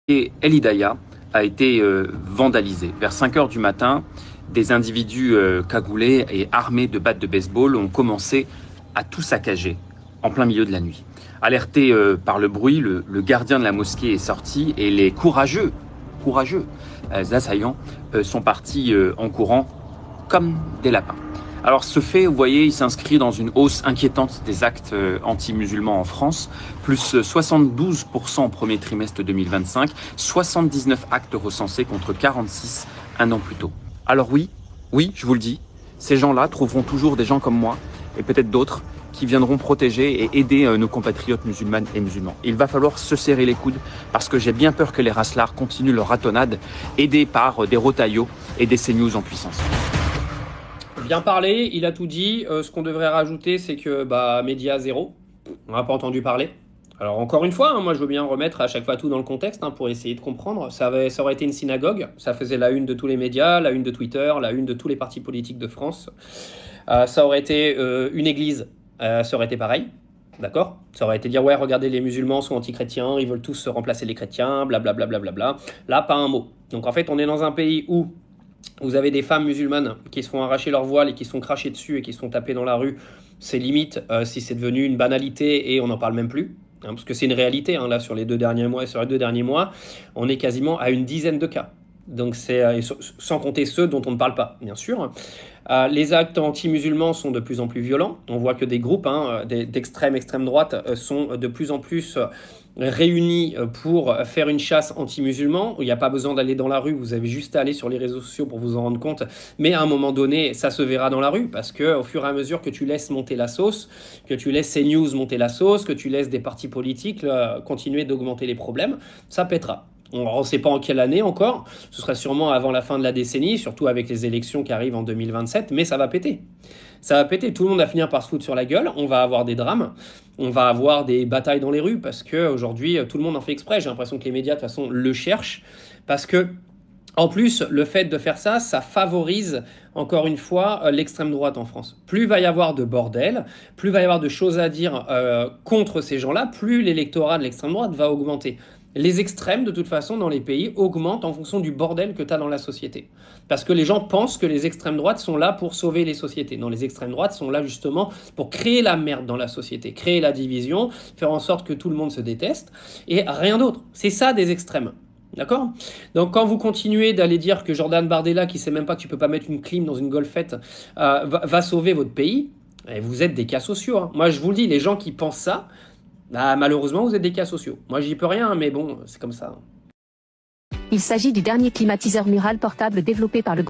Et El Hidaya a été vandalisé. Vers 5 heures du matin, des individus cagoulés et armés de battes de baseball ont commencé à tout saccager en plein milieu de la nuit. Alerté par le bruit, le gardien de la mosquée est sorti et les courageux assaillants sont partis en courant comme des lapins. Alors ce fait, vous voyez, il s'inscrit dans une hausse inquiétante des actes anti-musulmans en France, plus 72% au premier trimestre 2025, 79 actes recensés contre 46 un an plus tôt. Alors oui, je vous le dis, ces gens-là trouveront toujours des gens comme moi, et peut-être d'autres, qui viendront protéger et aider nos compatriotes musulmanes et musulmans. Il va falloir se serrer les coudes, parce que j'ai bien peur que les raslards continuent leur ratonnade, aidés par des rotaillots et des CNews en puissance. Bien parlé, il a tout dit. Ce qu'on devrait rajouter, c'est que média zéro, on n'a pas entendu parler. Alors encore une fois, hein, moi je veux bien remettre à chaque fois tout dans le contexte pour essayer de comprendre. Ça aurait été une synagogue, ça faisait la une de tous les médias, la une de Twitter, la une de tous les partis politiques de France. Ça aurait été une église, ça aurait été pareil. D'accord. Ça aurait été dire, ouais, regardez, les musulmans sont anti-chrétiens, ils veulent tous se remplacer les chrétiens, blablabla. Bla, bla, bla, bla. Là, pas un mot. Donc en fait, on est dans un pays où vous avez des femmes musulmanes qui se font arracher leur voile et qui sont crachées dessus et qui sont tapées dans la rue. C'est limite si c'est devenu une banalité et on n'en parle même plus. Parce que c'est une réalité, là, sur les 2 derniers mois, on est quasiment à une dizaine de cas. Donc c'est sans compter ceux dont on ne parle pas, bien sûr. Les actes anti-musulmans sont de plus en plus violents. On voit que des groupes extrême droite sont de plus en plus réunis pour faire une chasse anti-musulmans. Il n'y a pas besoin d'aller dans la rue, vous avez juste à aller sur les réseaux sociaux pour vous en rendre compte. Mais à un moment donné, ça se verra dans la rue, parce que au fur et à mesure que tu laisses monter la sauce, que tu laisses CNews monter la sauce, que tu laisses des partis politiques continuer d'augmenter les problèmes, ça pètera. On ne sait pas en quelle année encore, ce sera sûrement avant la fin de la décennie, surtout avec les élections qui arrivent en 2027, mais ça va péter. Ça va péter, tout le monde va finir par se foutre sur la gueule, on va avoir des drames, on va avoir des batailles dans les rues, parce qu'aujourd'hui, tout le monde en fait exprès. J'ai l'impression que les médias, de toute façon, le cherchent, parce que, en plus, le fait de faire ça, ça favorise, encore une fois, l'extrême droite en France. Plus il va y avoir de bordel, plus il va y avoir de choses à dire contre ces gens-là, plus l'électorat de l'extrême droite va augmenter. Les extrêmes, de toute façon, dans les pays, augmentent en fonction du bordel que tu as dans la société. Parce que les gens pensent que les extrêmes droites sont là pour sauver les sociétés. Non, les extrêmes droites sont là justement pour créer la merde dans la société, créer la division, faire en sorte que tout le monde se déteste, et rien d'autre. C'est ça des extrêmes. D'accord? Donc quand vous continuez d'aller dire que Jordan Bardella, qui sait même pas que tu peux pas mettre une clim dans une golfette, va sauver votre pays, vous êtes des cas sociaux. Moi, je vous le dis, les gens qui pensent ça, malheureusement, vous êtes des cas sociaux. Moi, j'y peux rien, mais bon, c'est comme ça. Il s'agit du dernier climatiseur mural portable développé par le